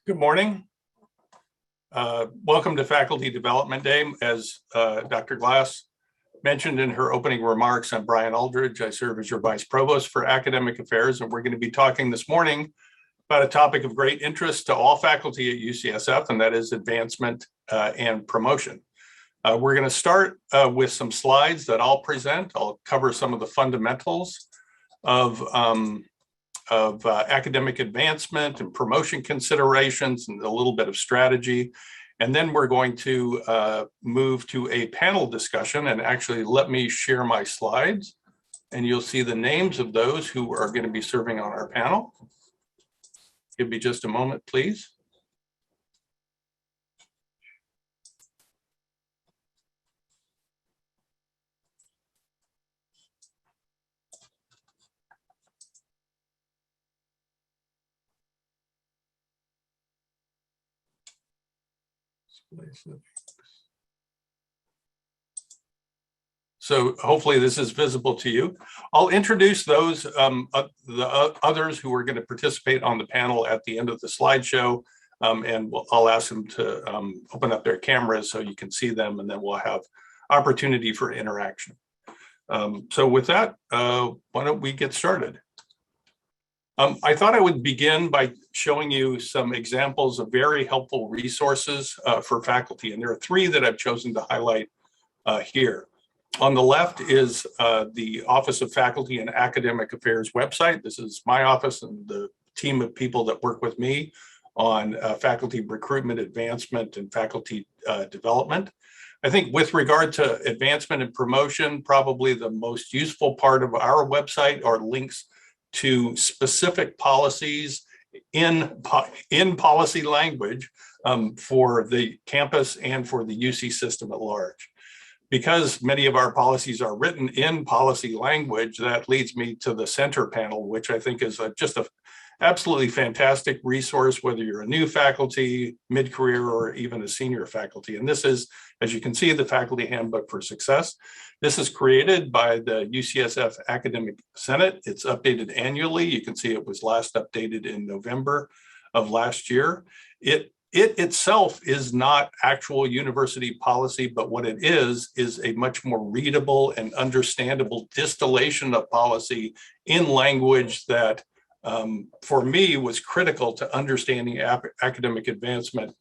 Good morning. Welcome to Faculty Development Day. As Dr. Glass mentioned in her opening remarks, I'm Brian Alldredge. I serve as your Vice Provost for Academic Affairs, and we're going to be talking this morning about a topic of great interest to all faculty at UCSF, and that is advancement and promotion. We're going to start with some slides that I'll present. I'll cover some of the fundamentals of academic advancement and promotion considerations and a little bit of strategy. And then we're going to move to a panel discussion, and actually let me share my slides and you'll see the names of those who are going to be serving on our panel. Give me just a moment, please. So hopefully this is visible to you. I'll introduce those, the others who are going to participate on the panel at the end of the slideshow, and I'll ask them to open up their cameras so you can see them, and then we'll have opportunity for interaction. So with that, why don't we get started? I thought I would begin by showing you some examples of very helpful resources for faculty, and there are three that I've chosen to highlight here. On the left is the Office of Faculty and Academic Affairs website. This is my office and the team of people that work with me on faculty recruitment, advancement, and faculty development. I think with regard to advancement and promotion, probably the most useful part of our website are links to specific policies in policy language for the campus and for the UC system at large. Because many of our policies are written in policy language, that leads me to the center panel, which I think is just an absolutely fantastic resource, whether you're a new faculty, mid-career, or even a senior faculty. And this is, as you can see, the Faculty Handbook for Success. This is created by the UCSF Academic Senate. It's updated annually. You can see it was last updated in November of last year. It itself is not actual university policy, but what it is a much more readable and understandable distillation of policy in language that, for me, was critical to understanding academic advancement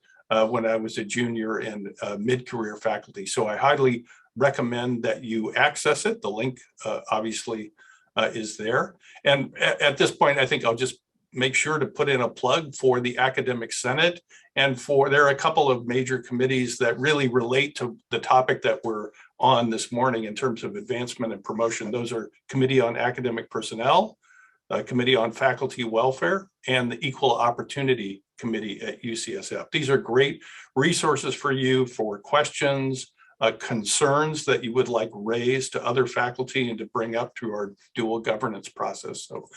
when I was a junior and mid-career faculty. So I highly recommend that you access it. The link obviously is there. And at this point, I think I'll just make sure to put in a plug for the Academic Senate, and there are a couple of major committees that really relate to the topic that we're on this morning in terms of advancement and promotion. Those are Committee on Academic Personnel, Committee on Faculty Welfare, and the Equal Opportunity Committee at UCSF. These are great resources for you for questions, concerns that you would like raised to other faculty and to bring up through our dual governance process. So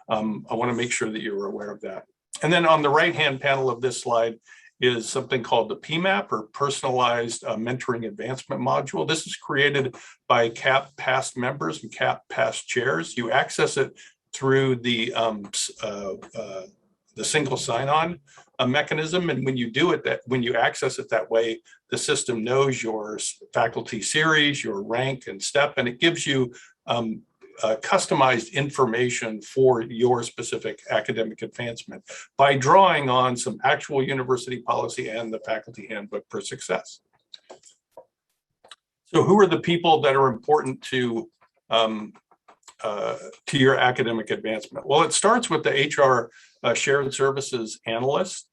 I want to make sure that you're aware of that. And then on the right-hand panel of this slide is something called the PMAP, or Personalized Mentoring Advancement Module. This is created by CAP past members and CAP past chairs. You access it through the single sign-on mechanism, and when you do it, when you access it that way, the system knows your faculty series, your rank and step, and it gives you customized information for your specific academic advancement by drawing on some actual university policy and the Faculty Handbook for Success. So who are the people that are important to your academic advancement? Well, it starts with the HR Shared Services Analyst.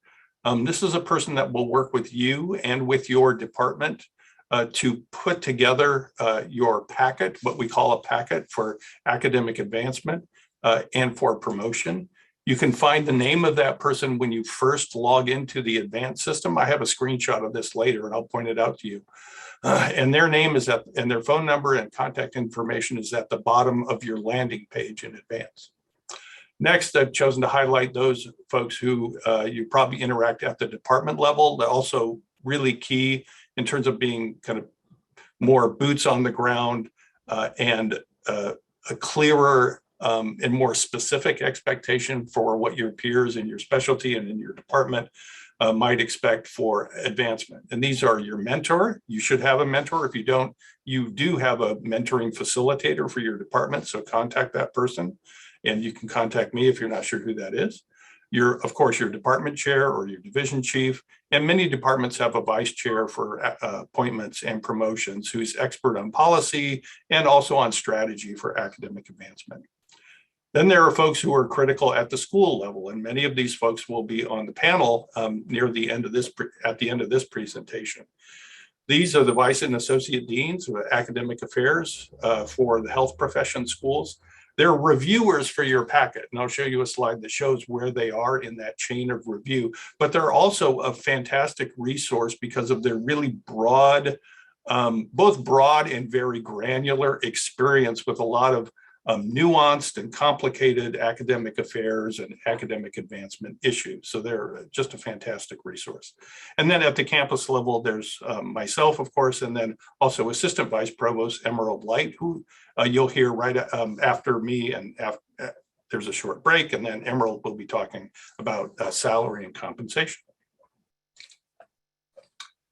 This is a person that will work with you and with your department to put together your packet, what we call a packet for academic advancement and for promotion. You can find the name of that person when you first log into the advanced system. I have a screenshot of this later and I'll point it out to you. And their name is and their phone number and contact information is at the bottom of your landing page in advance. Next, I've chosen to highlight those folks who you probably interact at the department level. They're also really key in terms of being kind of more boots on the ground and a clearer and more specific expectation for what your peers in your specialty and in your department might expect for advancement. And these are your mentor. You should have a mentor. If you don't, you do have a mentoring facilitator for your department. So contact that person, and you can contact me if you're not sure who that is. Of course, your department chair or your division chief, and many departments have a vice chair for appointments and promotions who's expert on policy and also on strategy for academic advancement. Then there are folks who are critical at the school level, and many of these folks will be on the panel near the end of this, at the end of this presentation. These are the vice and associate deans of academic affairs for the health profession schools. They're reviewers for your packet, and I'll show you a slide that shows where they are in that chain of review. But they're also a fantastic resource because of their really broad, both broad and very granular experience with a lot of nuanced and complicated academic affairs and academic advancement issues. So they're just a fantastic resource. And then at the campus level, there's myself, of course, and then also Assistant Vice Provost Emerald Light, who you'll hear right after me, and there's a short break, and then Emerald will be talking about salary and compensation.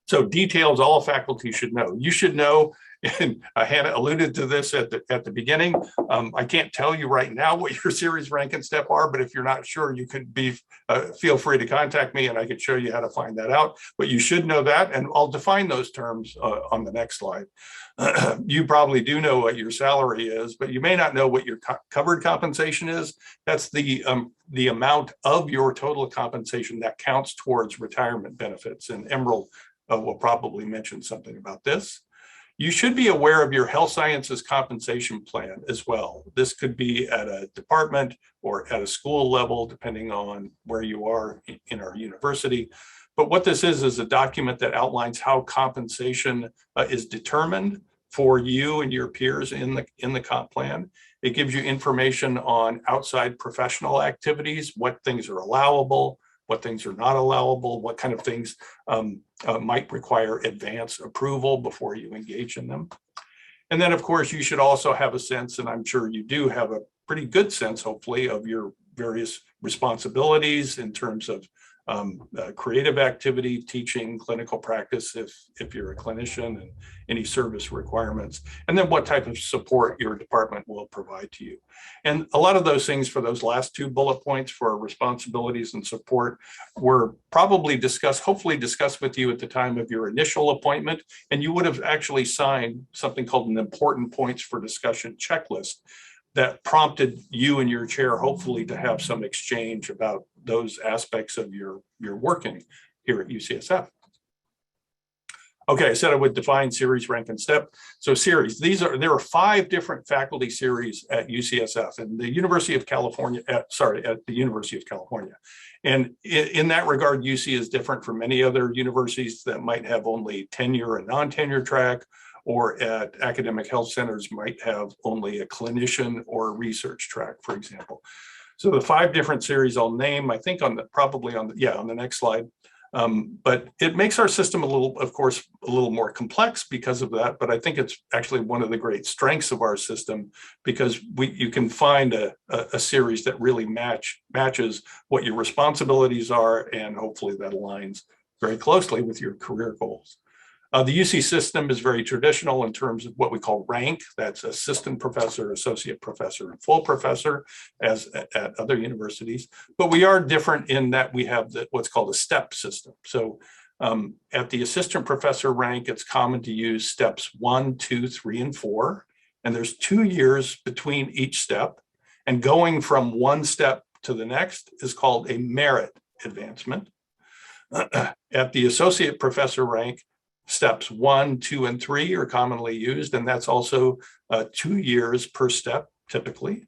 So details all faculty should know. You should know, and Hannah alluded to this at the beginning. I can't tell you right now what your series rank and step are, but if you're not sure, you could feel free to contact me and I could show you how to find that out. But you should know that, and I'll define those terms on the next slide. You probably do know what your salary is, but you may not know what your covered compensation is. That's the amount of your total compensation that counts towards retirement benefits. And Emerald will probably mention something about this. You should be aware of your health sciences compensation plan as well. This could be at a department or at a school level, depending on where you are in our university. But what this is a document that outlines how compensation is determined for you and your peers in the comp plan. It gives you information on outside professional activities, what things are allowable, what things are not allowable, what kind of things might require advance approval before you engage in them. And then, of course, you should also have a sense, and I'm sure you do have a pretty good sense, hopefully, of your various responsibilities in terms of creative activity, teaching, clinical practice, if you're a clinician, and any service requirements, and then what type of support your department will provide to you. And a lot of those things for those last two bullet points for responsibilities and support were probably discussed, hopefully discussed with you at the time of your initial appointment, and you would have actually signed something called an important points for discussion checklist that prompted you and your chair, hopefully, to have some exchange about those aspects of your working here at UCSF. Okay, I said I would define series, rank, and step. So series, there are 5 different faculty series at UCSF and the University of California, at the University of California. And in that regard, UC is different from many other universities that might have only tenure and non-tenure track, or at academic health centers might have only a clinician or a research track, for example. So the 5 different series I'll name, I think on the next slide. But it makes our system of course, a little more complex because of that. But I think it's actually one of the great strengths of our system, because you can find a series that really matches what your responsibilities are, and hopefully that aligns very closely with your career goals. The UC system is very traditional in terms of what we call rank. That's assistant professor, associate professor, and full professor, as at other universities. But we are different in that we have what's called a step system. So at the assistant professor rank, it's common to use steps 1, 2, 3, and 4. And there's 2 years between each step. And going from one step to the next is called a merit advancement. At the associate professor rank, steps 1, 2, and 3 are commonly used, and that's also 2 years per step, typically.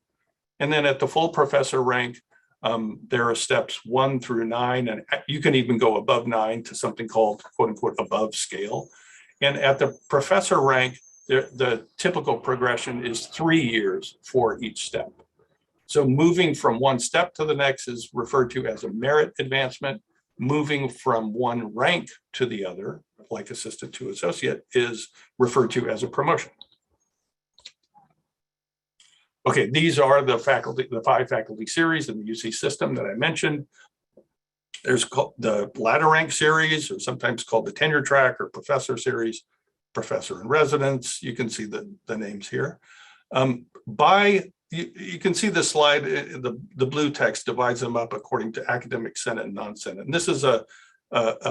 And then at the full professor rank, there are steps 1 through 9, and you can even go above 9 to something called, quote unquote, above scale. And at the professor rank, the typical progression is 3 years for each step. So moving from one step to the next is referred to as a merit advancement. Moving from one rank to the other, like assistant to associate, is referred to as a promotion. Okay, these are the 5 faculty series in the UC system that I mentioned. There's the ladder rank series, or sometimes called the tenure track or professor series, professor in residence. You can see the names here. You can see this slide, the blue text divides them up according to academic senate and non-senate. And this is a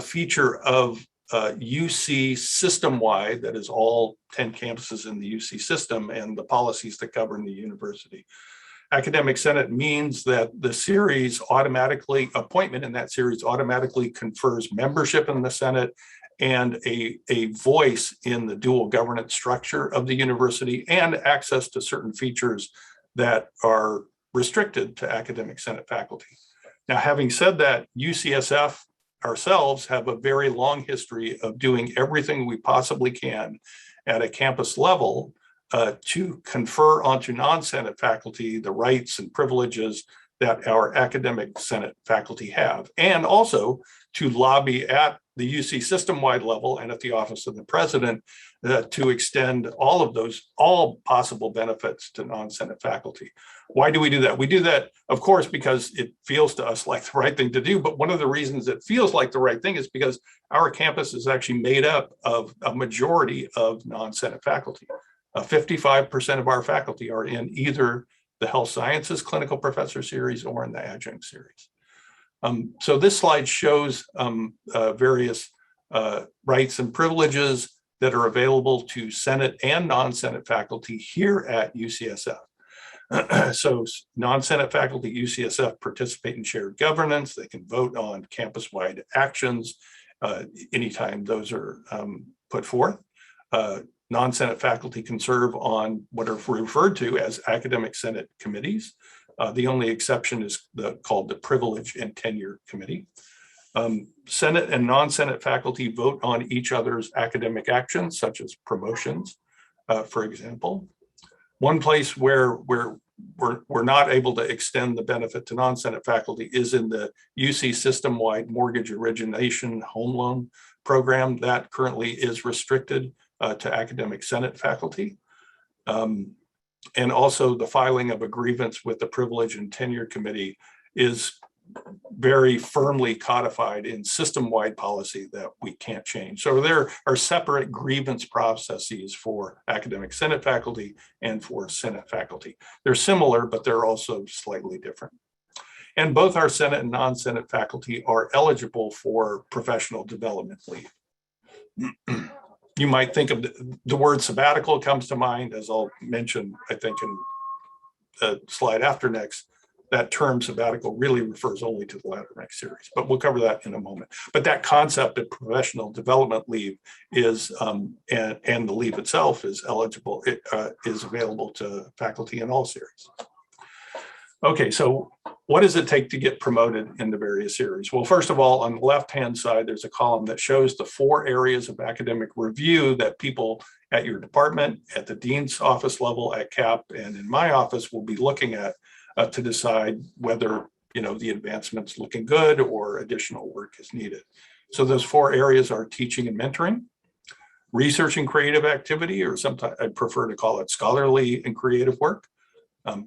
feature of UC system-wide, that is all 10 campuses in the UC system, and the policies that govern the university. Academic Senate means that the series automatically, appointment in that series automatically confers membership in the Senate and a voice in the dual governance structure of the university, and access to certain features that are restricted to Academic Senate faculty. Now, having said that, UCSF ourselves have a very long history of doing everything we possibly can at a campus level to confer onto non-Senate faculty the rights and privileges that our Academic Senate faculty have, and also to lobby at the UC system-wide level and at the Office of the President to extend all possible benefits to non-Senate faculty. Why do we do that? We do that, of course, because it feels to us like the right thing to do, but one of the reasons it feels like the right thing is because our campus is actually made up of a majority of non-Senate faculty. 55% of our faculty are in either the Health Sciences Clinical Professor Series or in the Adjunct Series. So this slide shows various rights and privileges that are available to Senate and non-Senate faculty here at UCSF. So non-Senate faculty at UCSF participate in shared governance. They can vote on campus-wide actions anytime those are put forth. Non-Senate faculty can serve on what are referred to as Academic Senate committees. The only exception is called the Privilege and Tenure Committee. Senate and non-Senate faculty vote on each other's academic actions, such as promotions, for example. One place where we're not able to extend the benefit to non-Senate faculty is in the UC system-wide mortgage origination home loan program. That currently is restricted to Academic Senate faculty. And also the filing of a grievance with the Privilege and Tenure Committee is very firmly codified in system-wide policy that we can't change. So there are separate grievance processes for Academic Senate faculty and for Senate faculty. They're similar, but they're also slightly different. And both our Senate and non-Senate faculty are eligible for professional development leave. You might think of the word sabbatical comes to mind, as I'll mention, I think, in the slide after next. That term sabbatical really refers only to the ladder rank series, but we'll cover that in a moment. But that concept of professional development leave is, and the leave itself is eligible, it is available to faculty in all series. Okay, so what does it take to get promoted in the various series? Well, first of all, on the left-hand side, there's a column that shows the 4 areas of academic review that people at your department, at the dean's office level, at CAP, and in my office will be looking at to decide whether the advancement's looking good or additional work is needed. So those 4 areas are teaching and mentoring, research and creative activity, or sometimes I prefer to call it scholarly and creative work,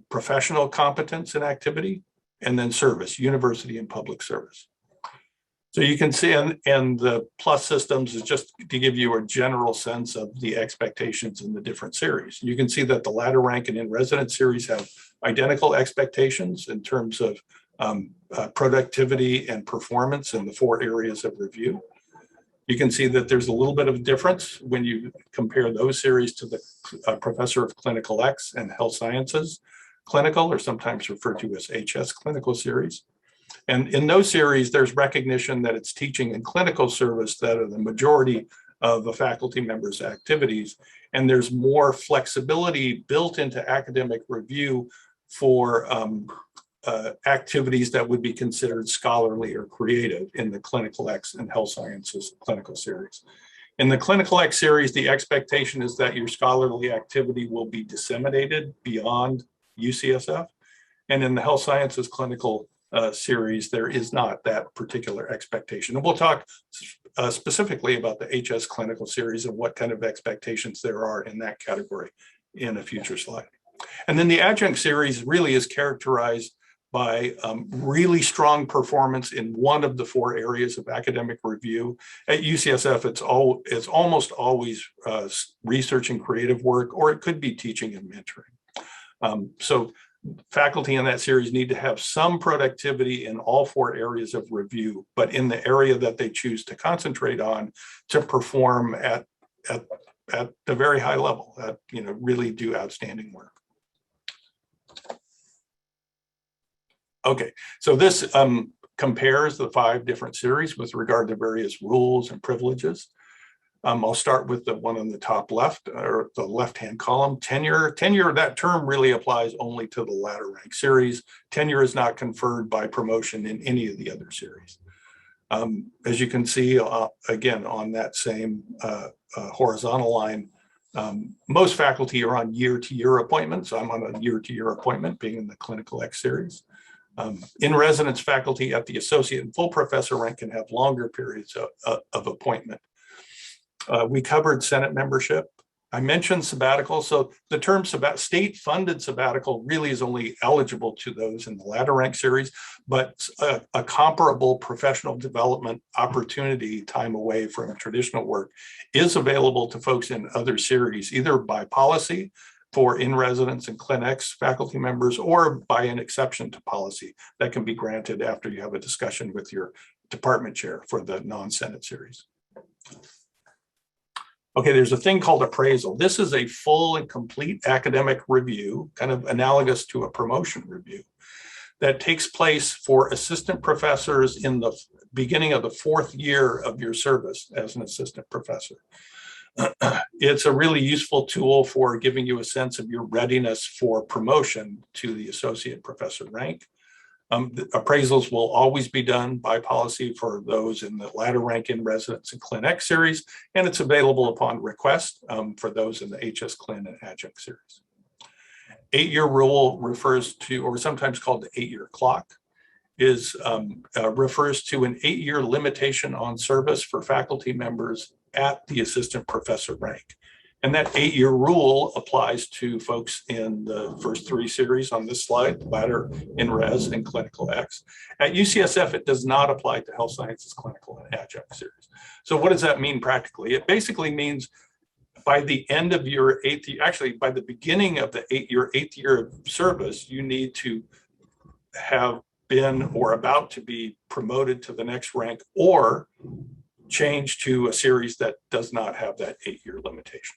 professional competence and activity, and then service, university and public service. So you can see, and the plus systems is just to give you a general sense of the expectations in the different series. You can see that the ladder rank and in-residence series have identical expectations in terms of productivity and performance in the 4 areas of review. You can see that there's a little bit of difference when you compare those series to the Professor of Clinical X and Health Sciences Clinical, or sometimes referred to as HS Clinical series. And in those series, there's recognition that it's teaching and clinical service that are the majority of the faculty members' activities. And there's more flexibility built into academic review for activities that would be considered scholarly or creative in the Clinical X and Health Sciences Clinical series. In the Clinical X series, the expectation is that your scholarly activity will be disseminated beyond UCSF. And in the Health Sciences Clinical series, there is not that particular expectation. And we'll talk specifically about the HS Clinical series and what kind of expectations there are in that category in a future slide. And then the Adjunct series really is characterized by really strong performance in one of the 4 areas of academic review. At UCSF, it's almost always research and creative work, or it could be teaching and mentoring. So faculty in that series need to have some productivity in all 4 areas of review, but in the area that they choose to concentrate on to perform at the very high level, that really do outstanding work. Okay, so this compares the 5 different series with regard to various rules and privileges. I'll start with the one on the top left, or the left-hand column, tenure. Tenure, that term really applies only to the ladder rank series. Tenure is not conferred by promotion in any of the other series. As you can see, again, on that same horizontal line, most faculty are on year-to-year appointments. I'm on a year-to-year appointment, being in the Clinical X series. In residence faculty at the associate and full professor rank can have longer periods of appointment. We covered Senate membership. I mentioned sabbatical. So the term state-funded sabbatical really is only eligible to those in the ladder rank series, but a comparable professional development opportunity, time away from traditional work, is available to folks in other series, either by policy for in-residence and Clin-X faculty members, or by an exception to policy that can be granted after you have a discussion with your department chair for the non-Senate series. Okay, there's a thing called appraisal. This is a full and complete academic review, kind of analogous to a promotion review, that takes place for assistant professors in the beginning of the 4th year of your service as an assistant professor. It's a really useful tool for giving you a sense of your readiness for promotion to the associate professor rank. The appraisals will always be done by policy for those in the ladder rank in residence and Clin-X series, and it's available upon request for those in the HS Clin and adjunct series. 8-year rule refers to, or sometimes called the 8-year clock, refers to an 8-year limitation on service for faculty members at the assistant professor rank. And that 8-year rule applies to folks in the first 3 series on this slide, ladder, in-res, and Clinical X. At UCSF, it does not apply to Health Sciences Clinical and Adjunct series. So what does that mean practically? It basically means by the end of your 8th year, actually by the beginning of the 8th year of service, you need to have been or about to be promoted to the next rank, or change to a series that does not have that 8-year limitation.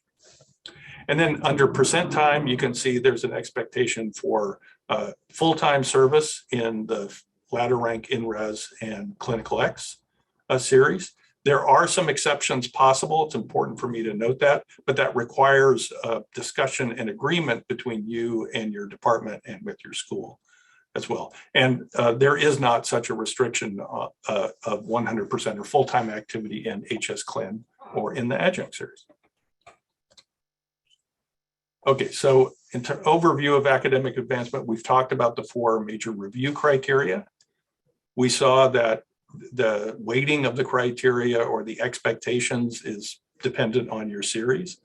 And then under percent time, you can see there's an expectation for full-time service in the ladder rank, in-res, and Clinical X series. There are some exceptions possible. It's important for me to note that, but that requires discussion and agreement between you and your department and with your school as well. And there is not such a restriction of 100% or full-time activity in HS Clin or in the adjunct series. Okay, so in overview of academic advancement, we've talked about the 4 major review criteria. We saw that the weighting of the criteria or the expectations is dependent on your series.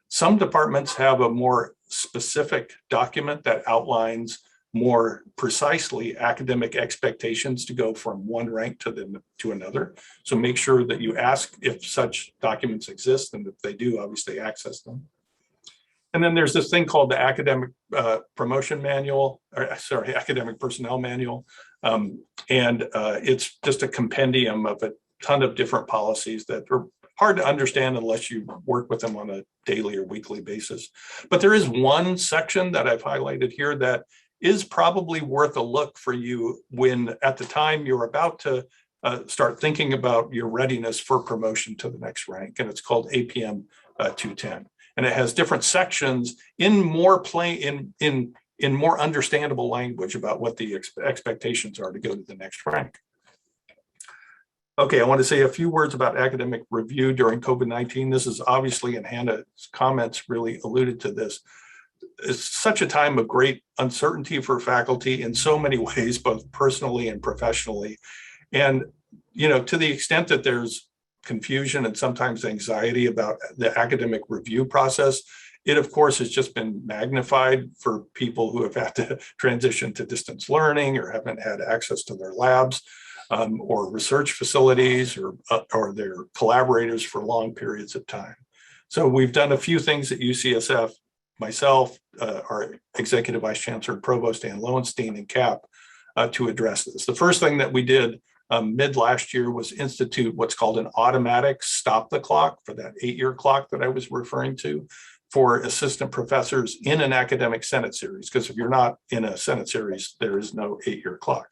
Some departments have a more specific document that outlines more precisely academic expectations to go from one rank to another. So make sure that you ask if such documents exist, and if they do, obviously access them. And then there's this thing called the academic promotion manual, or sorry, academic personnel manual. It's just a compendium of a ton of different policies that are hard to understand unless you work with them on a daily or weekly basis. But there is one section that I've highlighted here that is probably worth a look for you when at the time you're about to start thinking about your readiness for promotion to the next rank. And it's called APM 210. And it has different sections in more in more understandable language about what the expectations are to go to the next rank. Okay, I want to say a few words about academic review during COVID-19. This is obviously, and Hannah's comments really alluded to this. It's such a time of great uncertainty for faculty in so many ways, both personally and professionally. And, you know, to the extent that there's confusion and sometimes anxiety about the academic review process, It, of course, has just been magnified for people who have had to transition to distance learning or haven't had access to their labs or research facilities or their collaborators for long periods of time. So we've done a few things at UCSF, myself, our Executive Vice Chancellor and Provost Ann Lowenstein and CAP to address this. The first thing that we did mid last year was institute what's called an automatic stop the clock for that 8-year clock that I was referring to for assistant professors in an academic Senate series, because if you're not in a Senate series, there is no 8-year clock.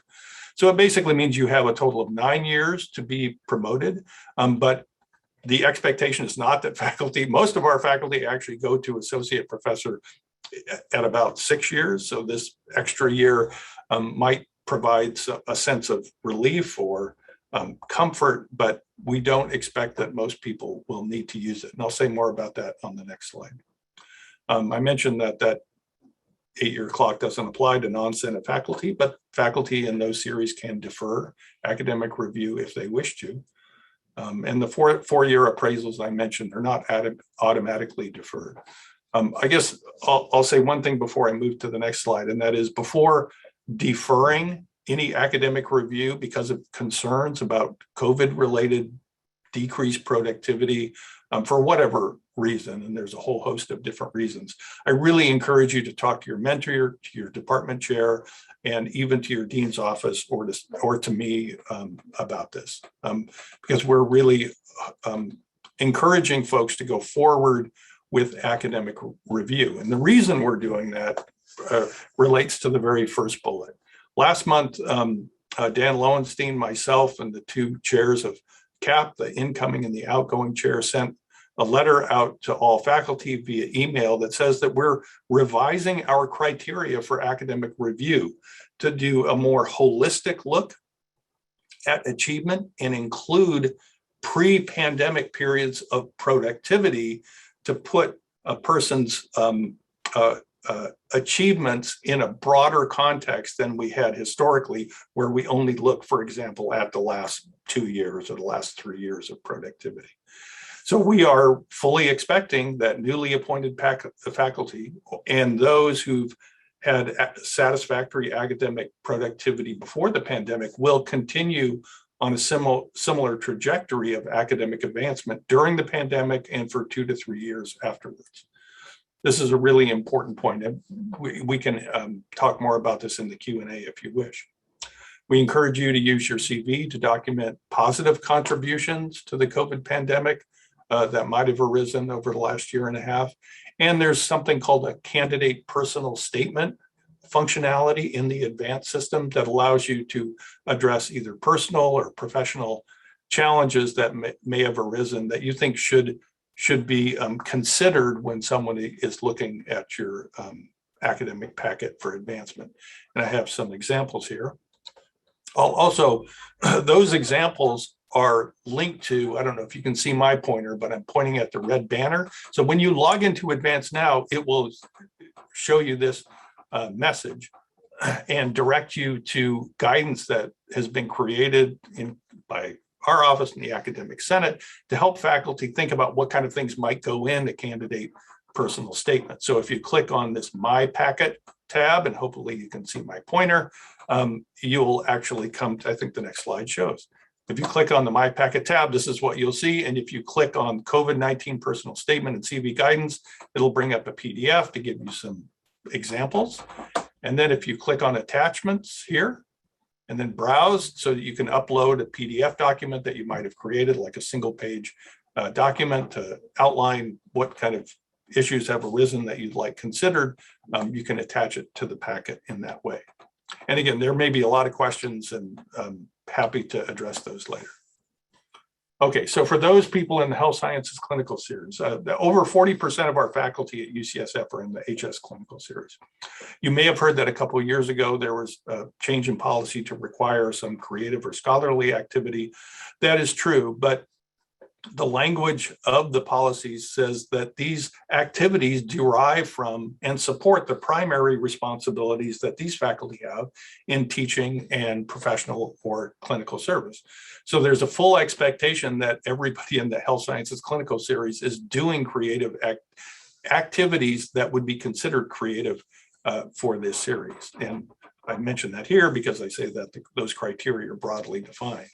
So it basically means you have a total of 9 years to be promoted, but the expectation is not that faculty, most of our faculty actually go to associate professor at about 6 years. So this extra year might provide a sense of relief or comfort, but we don't expect that most people will need to use it. And I'll say more about that on the next slide. I mentioned that 8-year clock doesn't apply to non-Senate faculty, but faculty in those series can defer academic review if they wish to. And the four-year appraisals I mentioned are not automatically deferred. I guess I'll say one thing before I move to the next slide, and that is before deferring any academic review because of concerns about COVID-related decreased productivity for whatever reason, and there's a whole host of different reasons, I really encourage you to talk to your mentor, to your department chair, and even to your dean's office or to me about this, because we're really encouraging folks to go forward with academic review. And the reason we're doing that relates to the very first bullet. Last month, Dan Lowenstein, myself, and the two chairs of CAP, the incoming and the outgoing chair, sent a letter out to all faculty via email that says that we're revising our criteria for academic review to do a more holistic look at achievement and include pre-pandemic periods of productivity to put a person's achievements in a broader context than we had historically, where we only look, for example, at the last 2 years or the last 3 years of productivity. So we are fully expecting that newly appointed faculty and those who've had satisfactory academic productivity before the pandemic will continue on a similar trajectory of academic advancement during the pandemic and for 2 to 3 years afterwards. This is a really important point, and we can talk more about this in the Q&A if you wish. We encourage you to use your CV to document positive contributions to the COVID pandemic that might have arisen over the last year and a half. And there's something called a candidate personal statement functionality in the advanced system that allows you to address either personal or professional challenges that may have arisen that you think should be considered when someone is looking at your academic packet for advancement. And I have some examples here. Also, those examples are linked to, I don't know if you can see my pointer, but I'm pointing at the red banner. So when you log into Advance Now, it will show you this message and direct you to guidance that has been created by our office in the Academic Senate to help faculty think about what kind of things might go in a candidate personal statement. So if you click on this My Packet tab, and hopefully you can see my pointer, you'll actually come to, I think the next slide shows. If you click on the My Packet tab, this is what you'll see. And if you click on COVID-19 personal statement and CV guidance, it'll bring up a PDF to give you some examples. And then if you click on attachments here, and then browse so that you can upload a PDF document that you might have created, like a single page document to outline what kind of issues have arisen that you'd like considered, you can attach it to the packet in that way. And again, there may be a lot of questions, and I'm happy to address those later. Okay, so for those people in the Health Sciences Clinical Series, over 40% of our faculty at UCSF are in the HS Clinical Series. You may have heard that a couple of years ago, there was a change in policy to require some creative or scholarly activity. That is true, but the language of the policies says that these activities derive from and support the primary responsibilities that these faculty have in teaching and professional or clinical service. So there's a full expectation that everybody in the Health Sciences Clinical Series is doing creative activities that would be considered creative for this series. And I mentioned that here because I say that those criteria are broadly defined.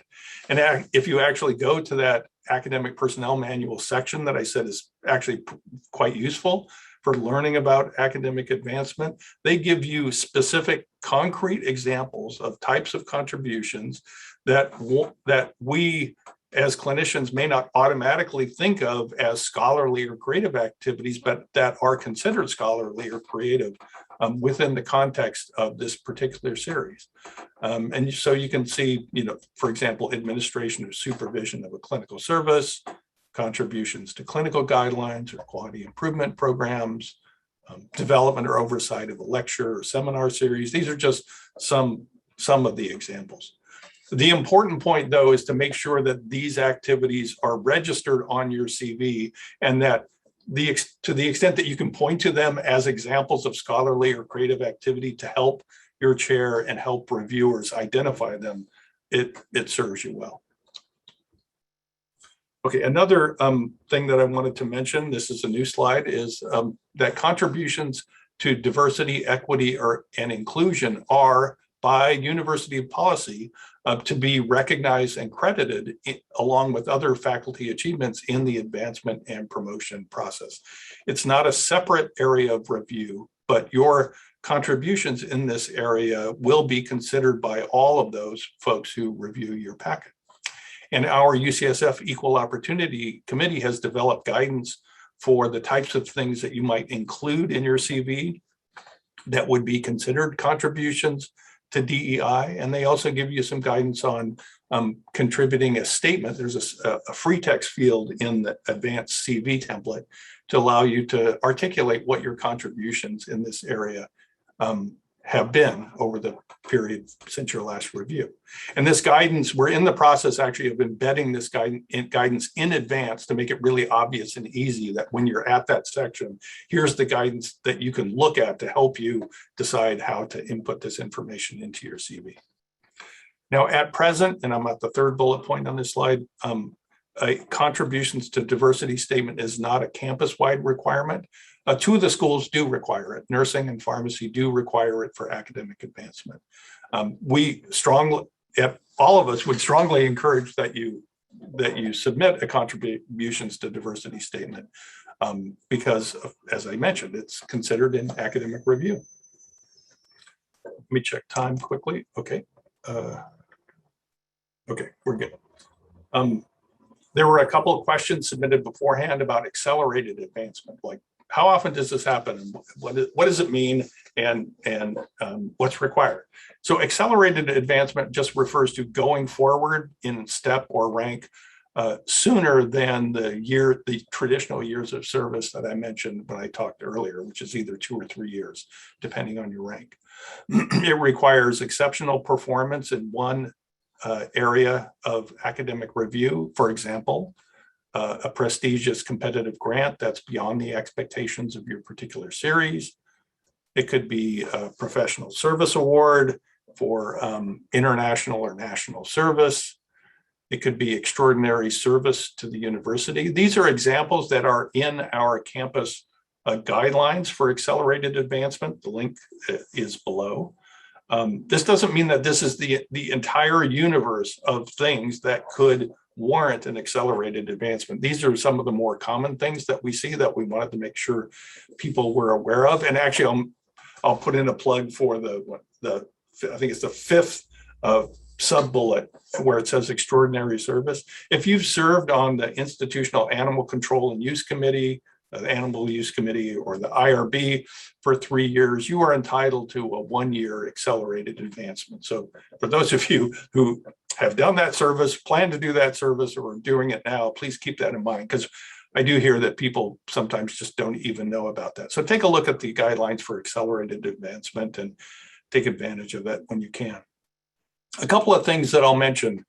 And if you actually go to that academic personnel manual section that I said is actually quite useful for learning about academic advancement, they give you specific concrete examples of types of contributions that we as clinicians may not automatically think of as scholarly or creative activities, but that are considered scholarly or creative within the context of this particular series. And so you can see, for example, administration or supervision of a clinical service, contributions to clinical guidelines or quality improvement programs, development or oversight of a lecture or seminar series. These are just some of the examples. The important point, though, is to make sure that these activities are registered on your CV, and that to the extent that you can point to them as examples of scholarly or creative activity to help your chair and help reviewers identify them, it serves you well. Okay, another thing that I wanted to mention, this is a new slide, is that contributions to diversity, equity, and inclusion are, by university policy, to be recognized and credited along with other faculty achievements in the advancement and promotion process. It's not a separate area of review, but your contributions in this area will be considered by all of those folks who review your packet. And our UCSF Equal Opportunity Committee has developed guidance for the types of things that you might include in your CV that would be considered contributions to DEI, and they also give you some guidance on contributing a statement. There's a free text field in the advanced CV template to allow you to articulate what your contributions in this area have been over the period since your last review. And this guidance, we're in the process actually of embedding this guidance in advance to make it really obvious and easy that when you're at that section, here's the guidance that you can look at to help you decide how to input this information into your CV. Now at present, and I'm at the third bullet point on this slide, contributions to diversity statement is not a campus-wide requirement. Two of the schools do require it. Nursing and pharmacy do require it for academic advancement. We strongly, all of us would strongly encourage that you submit a contributions to diversity statement because, as I mentioned, it's considered in academic review. Let me check time quickly. Okay. Okay, we're good. There were a couple of questions submitted beforehand about accelerated advancement, like how often does this happen? What does it mean? And what's required? So accelerated advancement just refers to going forward in step or rank sooner than the traditional years of service that I mentioned when I talked earlier, which is either 2 or 3 years, depending on your rank. It requires exceptional performance in one area of academic review, for example, a prestigious competitive grant that's beyond the expectations of your particular series. It could be a professional service award for international or national service. It could be extraordinary service to the university. These are examples that are in our campus guidelines for accelerated advancement. The link is below. This doesn't mean that this is the entire universe of things that could warrant an accelerated advancement. These are some of the more common things that we see that we wanted to make sure people were aware of. And actually, I'll put in a plug for the I think it's the 5th sub-bullet where it says extraordinary service. If you've served on the Institutional Animal Control and Use Committee, the Animal Use Committee, or the IRB for 3 years, you are entitled to a 1-year accelerated advancement. So for those of you who have done that service, plan to do that service, or are doing it now, please keep that in mind, because I do hear that people sometimes just don't even know about that. So take a look at the guidelines for accelerated advancement and take advantage of that when you can. A couple of things that I'll mention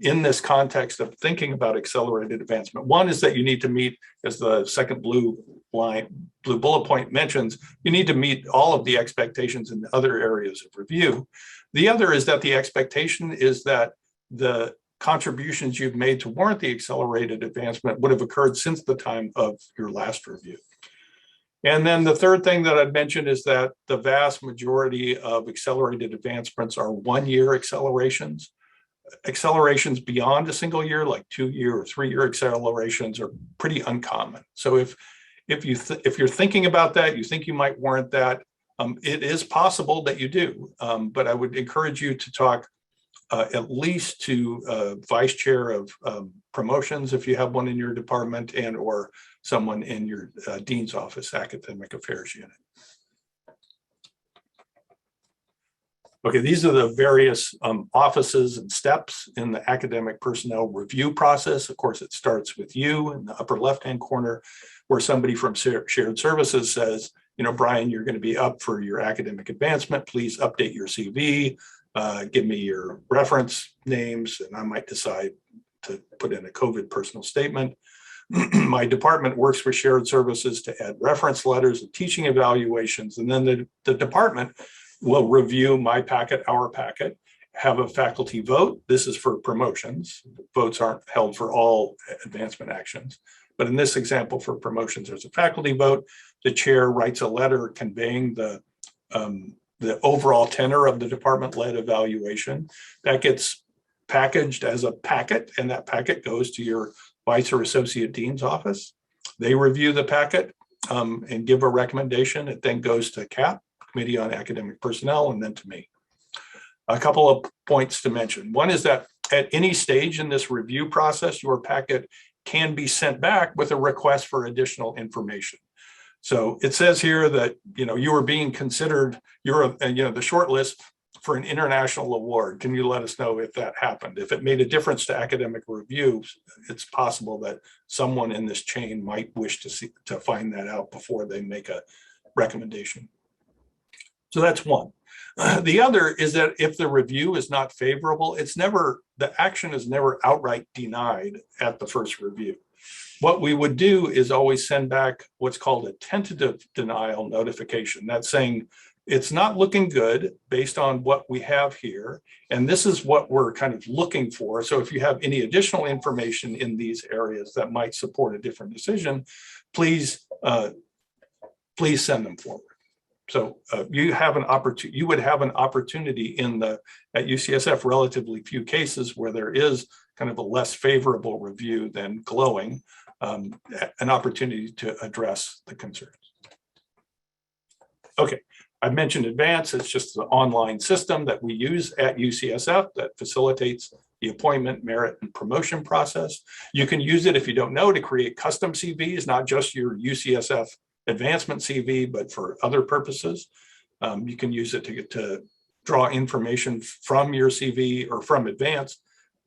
in this context of thinking about accelerated advancement. One is that you need to meet, as the second blue bullet point mentions, you need to meet all of the expectations in the other areas of review. The other is that the expectation is that the contributions you've made to warrant the accelerated advancement would have occurred since the time of your last review. And then the third thing that I'd mention is that the vast majority of accelerated advancements are 1-year accelerations. Accelerations beyond a single year, like 2-year or 3-year accelerations, are pretty uncommon. So if you're thinking about that, you think you might warrant that, it is possible that you do, but I would encourage you to talk at least to vice chair of promotions if you have one in your department, and or someone in your dean's office, academic affairs unit. Okay, these are the various offices and steps in the academic personnel review process. Of course, it starts with you in the upper left-hand corner, where somebody from shared services says, you know, Brian, you're going to be up for your academic advancement. Please update your CV. Give me your reference names, and I might decide to put in a COVID personal statement. My department works with shared services to add reference letters and teaching evaluations, and then the department will review my packet, our packet, have a faculty vote. This is for promotions. Votes aren't held for all advancement actions. But in this example for promotions, there's a faculty vote. The chair writes a letter conveying the overall tenor of the department-led evaluation. That gets packaged as a packet, and that packet goes to your vice or associate dean's office. They review the packet and give a recommendation. It then goes to CAP, Committee on Academic Personnel, and then to me. A couple of points to mention. One is that at any stage in this review process, your packet can be sent back with a request for additional information. So it says here that, you know, you are being considered, you're, you know, the short list for an international award. Can you let us know if that happened? If it made a difference to academic reviews, it's possible that someone in this chain might wish to find that out before they make a recommendation. So that's one. The other is that if the review is not favorable, the action is never outright denied at the first review. What we would do is always send back what's called a tentative denial notification. That's saying it's not looking good based on what we have here, and this is what we're kind of looking for. So if you have any additional information in these areas that might support a different decision, please send them forward. So you would have an opportunity at UCSF, relatively few cases where there is kind of a less favorable review than glowing, an opportunity to address the concerns. Okay, I've mentioned Advance. It's just the online system that we use at UCSF that facilitates the appointment, merit, and promotion process. You can use it, if you don't know, to create custom CVs, not just your UCSF advancement CV, but for other purposes. You can use it to draw information from your CV or from Advance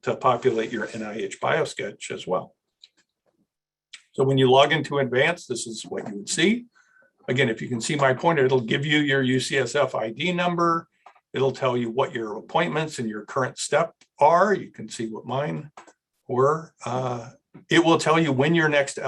to populate your NIH BioSketch as well. So when you log into Advance, this is what you would see. Again, if you can see my pointer, it'll give you your UCSF ID number. It'll tell you what your appointments and your current step are. You can see what mine were. It will tell you when your next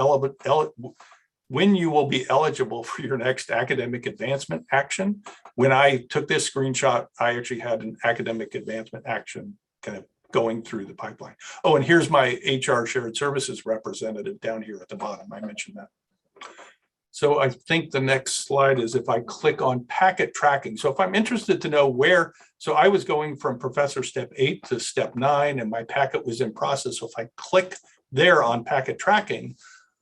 when you will be eligible for your next academic advancement action. When I took this screenshot, I actually had an academic advancement action kind of going through the pipeline. Oh, and here's my HR shared services representative down here at the bottom. I mentioned that. So I think the next slide is if I click on packet tracking. So if I'm interested to know where, so I was going from professor step 8 to step 9, and my packet was in process. So if I click there on packet tracking,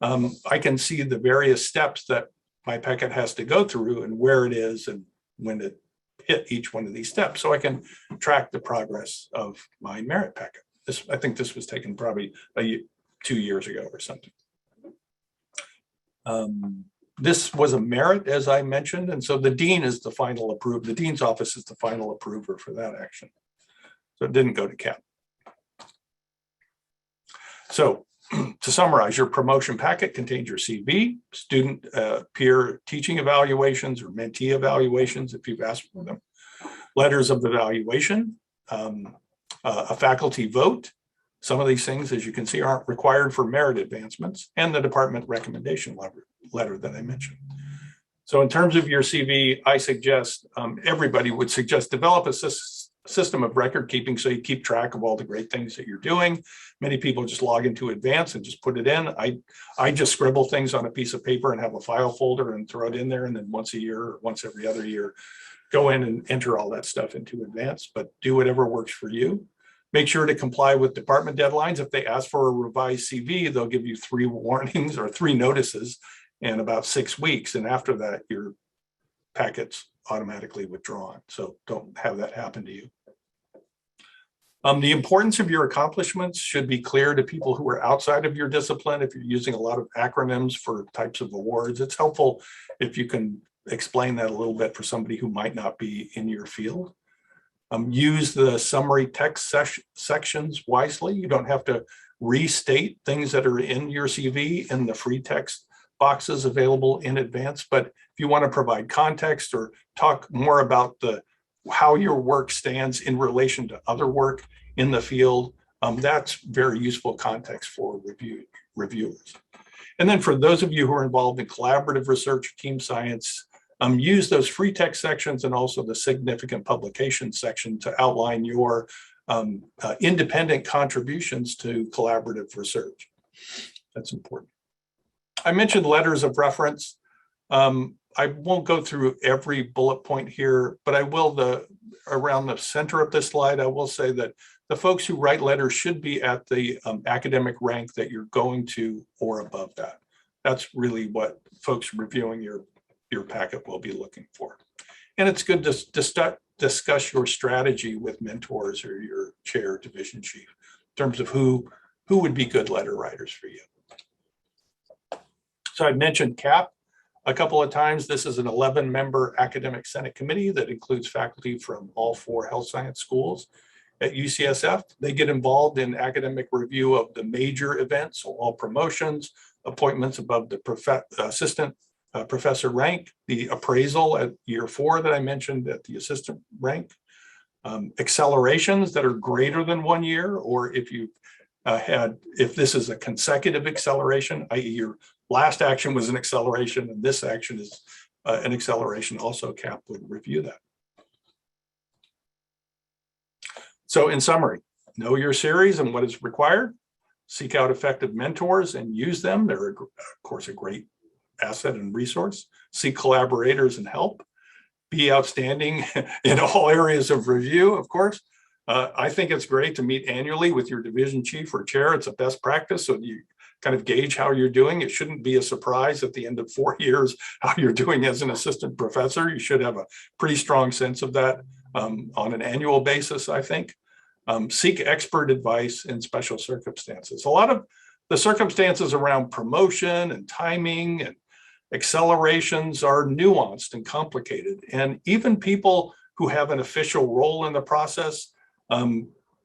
I can see the various steps that my packet has to go through and where it is and when it hit each one of these steps. So I can track the progress of my merit packet. I think this was taken probably 2 years ago or something. This was a merit, as I mentioned, and so the dean is the final approver. The dean's office is the final approver for that action. So it didn't go to CAP. So to summarize, your promotion packet contains your CV, student peer teaching evaluations or mentee evaluations if you've asked for them, letters of evaluation, a faculty vote. Some of these things, as you can see, aren't required for merit advancements, and the department recommendation letter that I mentioned. So in terms of your CV, I suggest, everybody would suggest develop a system of record keeping, so you keep track of all the great things that you're doing. Many people just log into Advance and just put it in. I just scribble things on a piece of paper and have a file folder and throw it in there, and then once a year or once every other year, go in and enter all that stuff into Advance, but do whatever works for you. Make sure to comply with department deadlines. If they ask for a revised CV, they'll give you 3 warnings or 3 notices in about 6 weeks. And after that, your packet's automatically withdrawn. So don't have that happen to you. The importance of your accomplishments should be clear to people who are outside of your discipline. If you're using a lot of acronyms for types of awards, it's helpful if you can explain that a little bit for somebody who might not be in your field. Use the summary text sections wisely. You don't have to restate things that are in your CV in the free text boxes available in Advance, but if you want to provide context or talk more about how your work stands in relation to other work in the field, that's very useful context for reviewers. And then for those of you who are involved in collaborative research, team science, use those free text sections and also the significant publication section to outline your independent contributions to collaborative research. That's important. I mentioned letters of reference. I won't go through every bullet point here, but I will, around the center of this slide, I will say that the folks who write letters should be at the academic rank that you're going to or above that. That's really what folks reviewing your packet will be looking for. And it's good to discuss your strategy with mentors or your chair division chief in terms of who would be good letter writers for you. So I mentioned CAP a couple of times. This is an 11-member academic senate committee that includes faculty from all 4 health science schools at UCSF. They get involved in academic review of the major events, so all promotions, appointments above the assistant professor rank, the appraisal at year 4 that I mentioned at the assistant rank, accelerations that are greater than 1 year, or if you if this is a consecutive acceleration, i.e. your last action was an acceleration and this action is an acceleration, also CAP would review that. So in summary, know your series and what is required, seek out effective mentors and use them. They're, of course, a great asset and resource. Seek collaborators and help. Be outstanding in all areas of review, of course. I think it's great to meet annually with your division chief or chair. It's a best practice, so you kind of gauge how you're doing. It shouldn't be a surprise at the end of 4 years how you're doing as an assistant professor. You should have a pretty strong sense of that on an annual basis, I think. Seek expert advice in special circumstances. A lot of the circumstances around promotion and timing and accelerations are nuanced and complicated. And even people who have an official role in the process,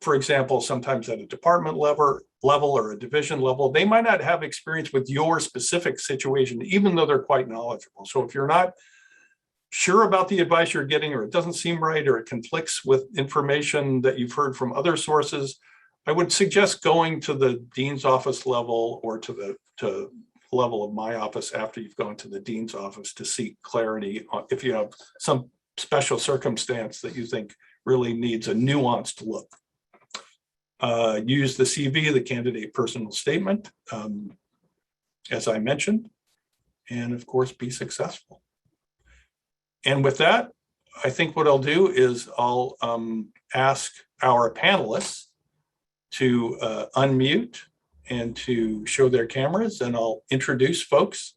for example, sometimes at a department level or a division level, they might not have experience with your specific situation, even though they're quite knowledgeable. So if you're not sure about the advice you're getting, or it doesn't seem right, or it conflicts with information that you've heard from other sources, I would suggest going to the dean's office level or to the level of my office after you've gone to the dean's office to seek clarity on if you have some special circumstance that you think really needs a nuanced look. Use the CV, the candidate personal statement, as I mentioned, and of course, be successful. And with that, I think what I'll do is I'll ask our panelists to unmute and to show their cameras, and I'll introduce folks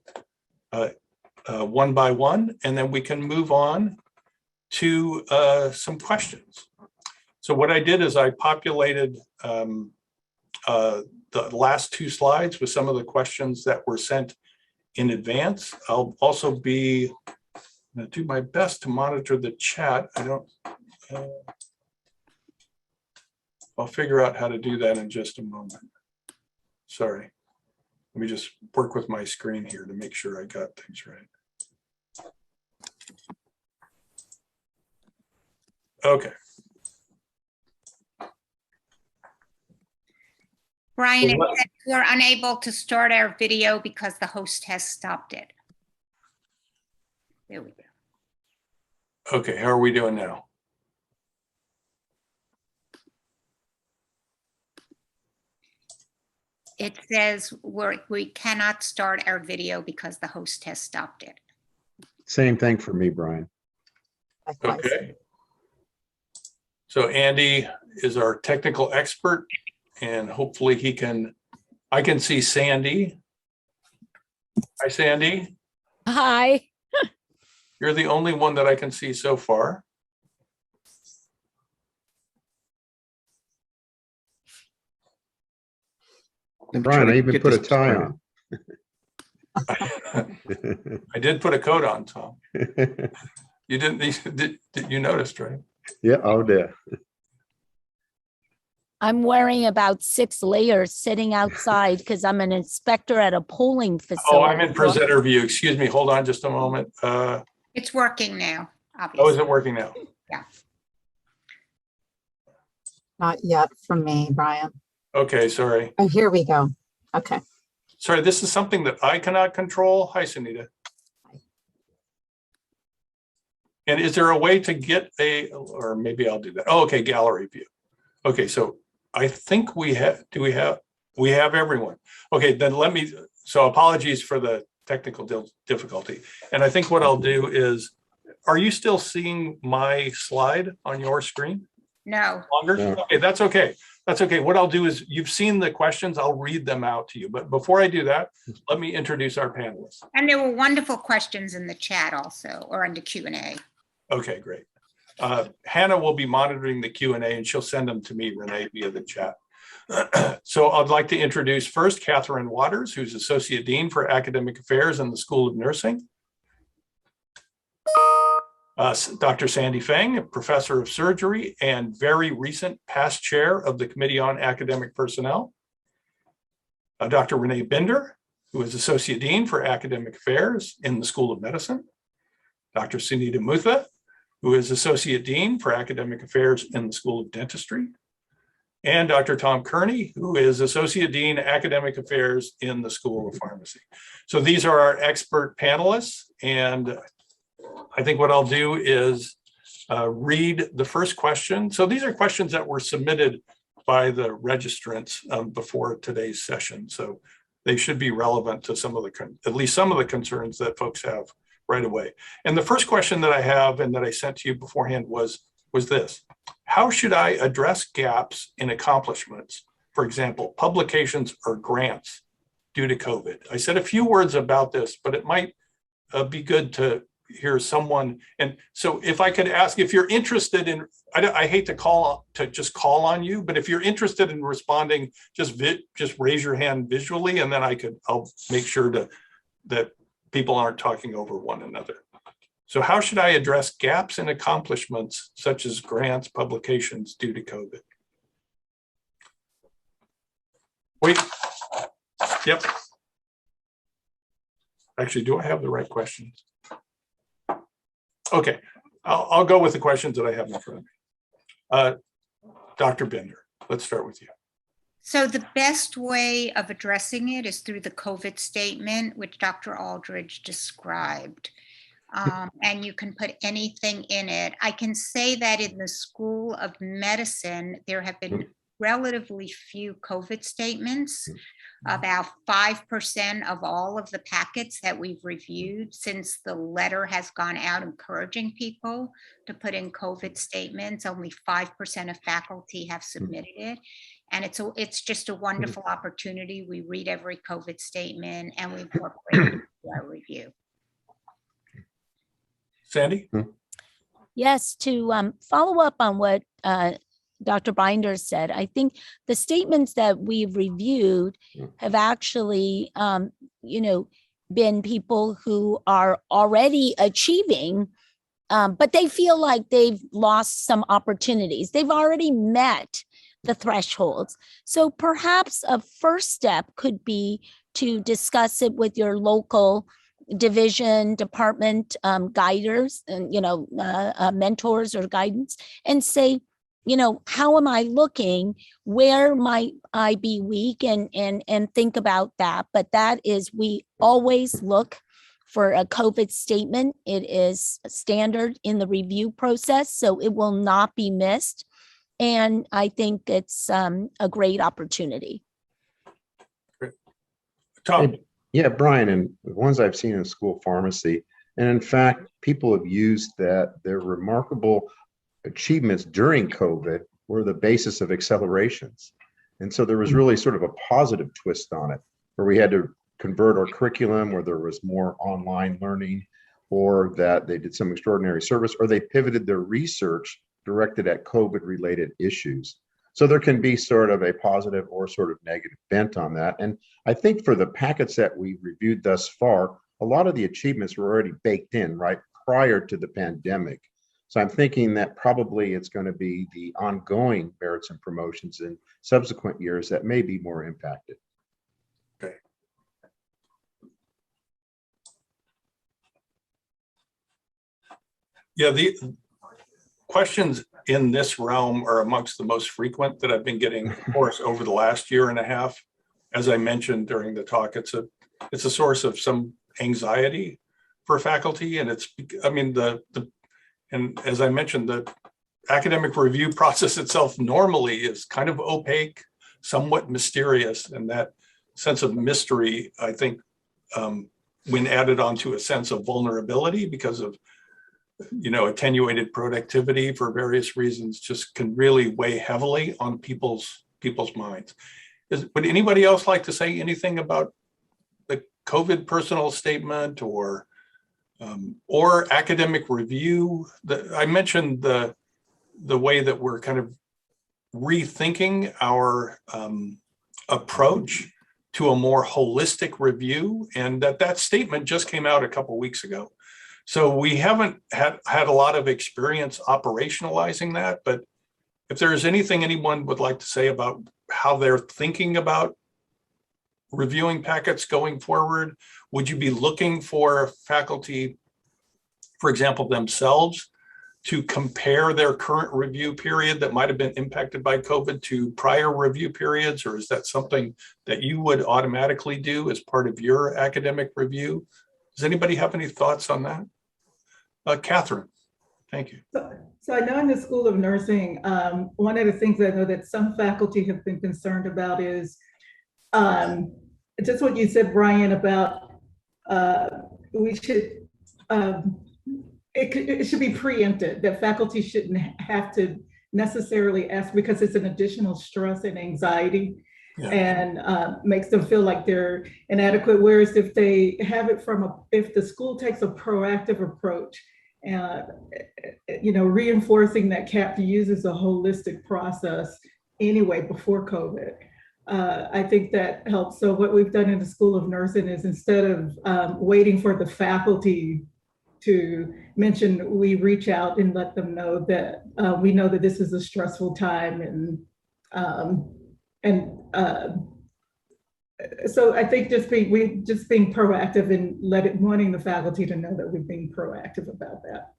one by one, and then we can move on to some questions. So what I did is I populated the last 2 slides with some of the questions that were sent in advance. I'll also be I'm going to do my best to monitor the chat. I'll figure out how to do that in just a moment. Sorry. Let me just work with my screen here to make sure I got things right. Okay. Brian, it said we're unable to start our video because the host has stopped it. There we go. Okay, how are we doing now? It says we cannot start our video because the host has stopped it. Same thing for me, Brian. Likewise. Okay. So Andy is our technical expert, and hopefully I can see Sandy. Hi, Sandy. Hi. You're the only one that I can see so far. Brian, I even put a tie on. I did put a coat on, Tom. You did you noticed, right? Yeah, oh dear. I'm wearing about 6 layers sitting outside because I'm an inspector at a polling facility. Oh, I'm in presenter view. Excuse me. Hold on just a moment. It's working now, Oh, is obviously. it working now? Yeah. Not yet from me, Brian. Okay, sorry. Oh, here we go. Okay. Sorry, this is something that I cannot control. Sunita. And is there a way to get or maybe I'll do that. Oh, okay, gallery view. Okay, so I think we have everyone. Okay, then so apologies for the technical difficulty. And I think what I'll do is, are you still seeing my slide on your screen? No. Longer? No. Okay, that's okay. That's okay. What I'll do is, you've seen the questions, I'll read them out to you. But before I do that, let me introduce our panelists. And there were wonderful questions in the chat also, or under Q&A. Okay, great. Hannah will be monitoring the Q&A and she'll send them to me, Renee, via the chat. So I'd like to introduce first Catherine Waters, who's Associate Dean for Academic Affairs in the School of Nursing. Dr. Sandy Feng, a professor of surgery and very recent past chair of the Committee on Academic Personnel. Dr. Renee Binder, who is Associate Dean for Academic Affairs in the School of Medicine. Dr. Sunita Mutha, who is Associate Dean for Academic Affairs in the School of Dentistry. And Dr. Tom Kearney, who is Associate Dean, Academic Affairs in the School of Pharmacy. So these are our expert panelists, and I think what I'll do is read the first question. So these are questions that were submitted by the registrants before today's session. So they should be relevant to at least some of the concerns that folks have right away. And the first question that I have and that I sent to you beforehand was this: how should I address gaps in accomplishments, for example, publications or grants due to COVID? I said a few words about this, but it might be good to hear someone. And so if I could ask, if you're interested in, I hate to just call on you, but if you're interested in responding, just raise your hand visually, and then I'll make sure that people aren't talking over one another. So how should I address gaps in accomplishments such as grants, publications due to COVID? Wait, yep. Actually, do I have the right questions? Okay, I'll go with the questions that I have in front of me. Dr. Binder, let's start with you. So the best way of addressing it is through the COVID statement, which Dr. Alldredge described. And you can put anything in it. I can say that in the School of Medicine, there have been relatively few COVID statements, about 5% of all of the packets that we've reviewed since the letter has gone out encouraging people to put in COVID statements. Only 5% of faculty have submitted it. And it's just a wonderful opportunity. We read every COVID statement and we incorporate it into our review. Sandy? Yes, to follow up on what Dr. Binder said, I think the statements that we've reviewed have actually, been people who are already achieving, but they feel like they've lost some opportunities. They've already met the thresholds. So perhaps a first step could be to discuss it with your local division, department guiders and, mentors or guidance, and say, how am I looking? Where might I be weak? And think about that. But that is, we always look for a COVID statement. It is standard in the review process, so it will not be missed. And I think it's a great opportunity. Tom, Yeah, Brian, and the ones I've seen in school pharmacy, and in fact, people have used that their remarkable achievements during COVID were the basis of accelerations. And so there was really sort of a positive twist on it, where we had to convert our curriculum, where there was more online learning, or that they did some extraordinary service, or they pivoted their research directed at COVID-related issues. So there can be sort of a positive or sort of negative bent on that. And I think for the packets that we reviewed thus far, a lot of the achievements were already baked in, right, prior to the pandemic. So I'm thinking that probably it's going to be the ongoing merits and promotions in subsequent years that may be more impacted. okay. Yeah, the questions in this realm are amongst the most frequent that I've been getting, of course, over the last year and a half. As I mentioned during the talk, it's a source of some anxiety for faculty, and and as I mentioned, the academic review process itself normally is kind of opaque, somewhat mysterious, and that sense of mystery, I think, when added onto a sense of vulnerability because of attenuated productivity for various reasons, just can really weigh heavily on people's minds. Would anybody else like to say anything about the COVID personal statement or academic review? I mentioned the way that we're kind of rethinking our approach to a more holistic review, and that statement just came out a couple weeks ago. So we haven't had a lot of experience operationalizing that, but if there's anything anyone would like to say about how they're thinking about reviewing packets going forward, would you be looking for faculty, for example, themselves, to compare their current review period that might have been impacted by COVID to prior review periods, or is that something that you would automatically do as part of your academic review? Does anybody have any thoughts on that? Catherine, thank you. So I know in the School of Nursing, one of the things I know that some faculty have been concerned about is just what you said, Brian, about we should, it should be preempted, that faculty shouldn't have to necessarily ask because it's an additional stress and anxiety. Yeah. And makes them feel like they're inadequate. Whereas if they have it if the school takes a proactive approach, reinforcing that CAP uses a holistic process anyway before COVID, I think that helps. So what we've done in the School of Nursing is instead of waiting for the faculty to mention, we reach out and let them know that we know that this is a stressful time, so I think just being proactive and wanting the faculty to know that we're being proactive about that.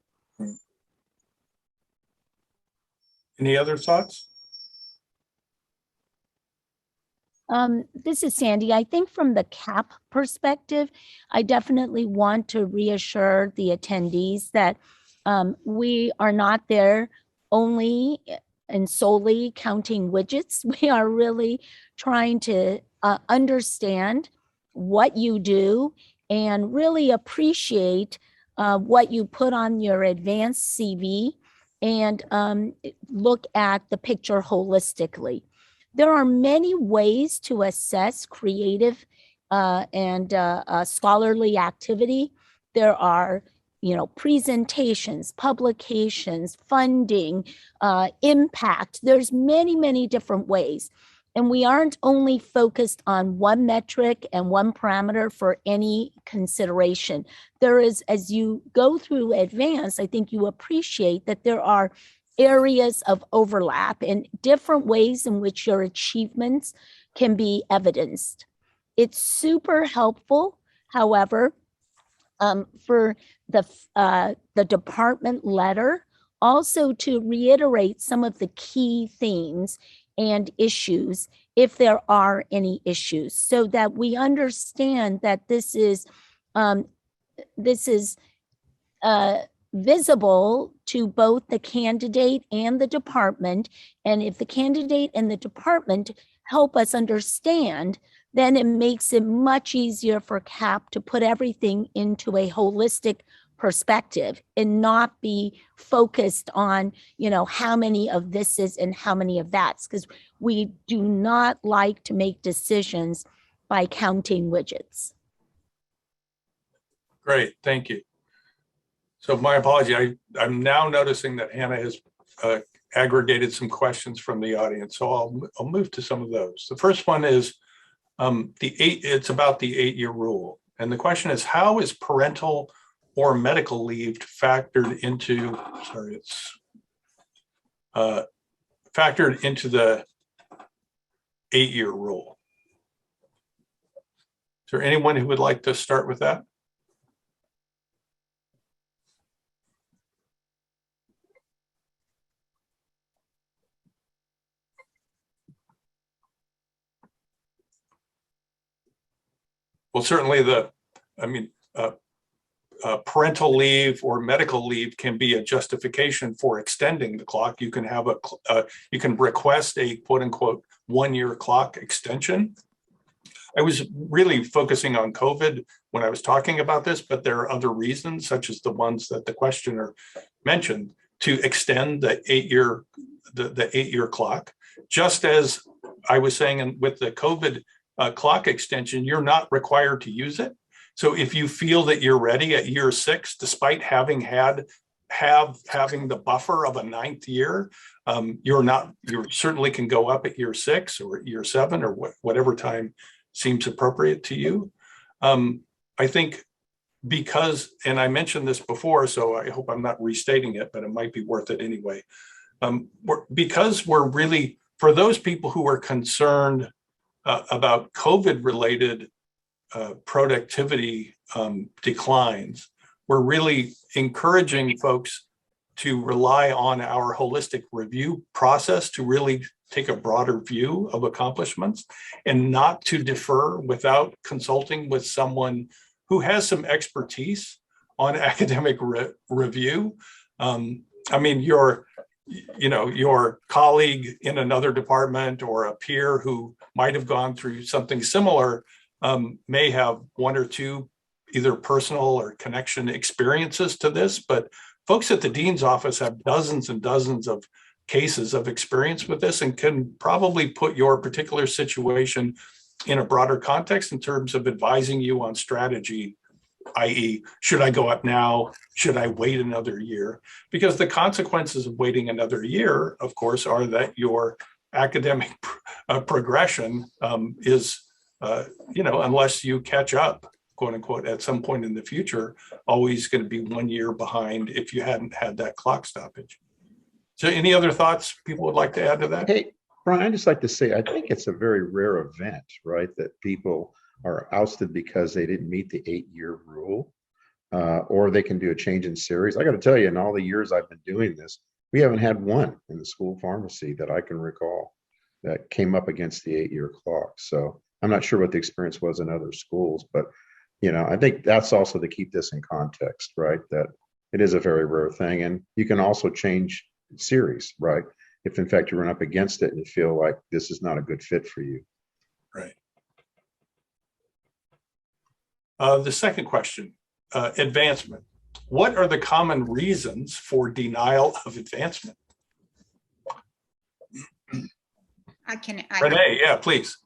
Any other thoughts? This is Sandy. I think from the CAP perspective, I definitely want to reassure the attendees that we are not there only and solely counting widgets. We are really trying to understand what you do and really appreciate what you put on your advanced CV and look at the picture holistically. There are many ways to assess creative and scholarly activity. There are presentations, publications, funding, impact. There's many, many different ways. And we aren't only focused on one metric and one parameter for any consideration. There is, as you go through advanced, I think you appreciate that there are areas of overlap and different ways in which your achievements can be evidenced. It's super helpful, however, for the department letter also to reiterate some of the key themes and issues, if there are any issues, so that we understand that this is visible to both the candidate and the department. And if the candidate and the department help us understand, then it makes it much easier for CAP to put everything into a holistic perspective and not be focused on, how many of this is and how many of that's, because we do not like to make decisions by counting widgets. Great, thank you. So my apology, I'm now noticing that Hannah has aggregated some questions from the audience. So I'll move to some of those. The first one is it's about the 8-year rule. And the question is, how is parental or medical leave factored into, factored into the 8-year rule? Is there anyone who would like to start with that? Well, certainly parental leave or medical leave can be a justification for extending the clock. You can have you can request a quote unquote 1-year clock extension. I was really focusing on COVID when I was talking about this, but there are other reasons, such as the ones that the questioner mentioned, to extend the 8-year clock. Just as I was saying, with the COVID clock extension, you're not required to use it. So if you feel that you're ready at year 6, despite having having the buffer of a 9th year, you certainly can go up at year 6 or year 7 or whatever time seems appropriate to you. I think because, and I mentioned this before, so I hope I'm not restating it, but it might be worth it anyway. Because we're really, for those people who are concerned about COVID-related productivity declines, we're really encouraging folks to rely on our holistic review process to really take a broader view of accomplishments and not to defer without consulting with someone who has some expertise on academic review. I mean, your colleague in another department or a peer who might have gone through something similar may have 1 or 2 either personal or connection experiences to this, but folks at the dean's office have dozens and dozens of cases of experience with this and can probably put your particular situation in a broader context in terms of advising you on strategy, i.e., should I go up now? Should I wait another year? Because the consequences of waiting another year, of course, are that your academic progression is, unless you catch up, quote unquote, at some point in the future, always going to be 1 year behind if you hadn't had that clock stoppage. So any other thoughts people would like to add to that? Hey, Brian, I'd just like to say, I think it's a very rare event, right? That people are ousted because they didn't meet the 8-year rule, or they can do a change in series. I got to tell you, in all the years I've been doing this, we haven't had one in the school pharmacy that I can recall that came up against the 8-year clock. So I'm not sure what the experience was in other schools, but I think that's also to keep this in context, right? That it is a very rare thing, and you can also change series, right? If in fact you run up against it and you feel like this is not a good fit for you. Right. The second question, advancement. What are the common reasons for denial of advancement? Renee, yeah, please.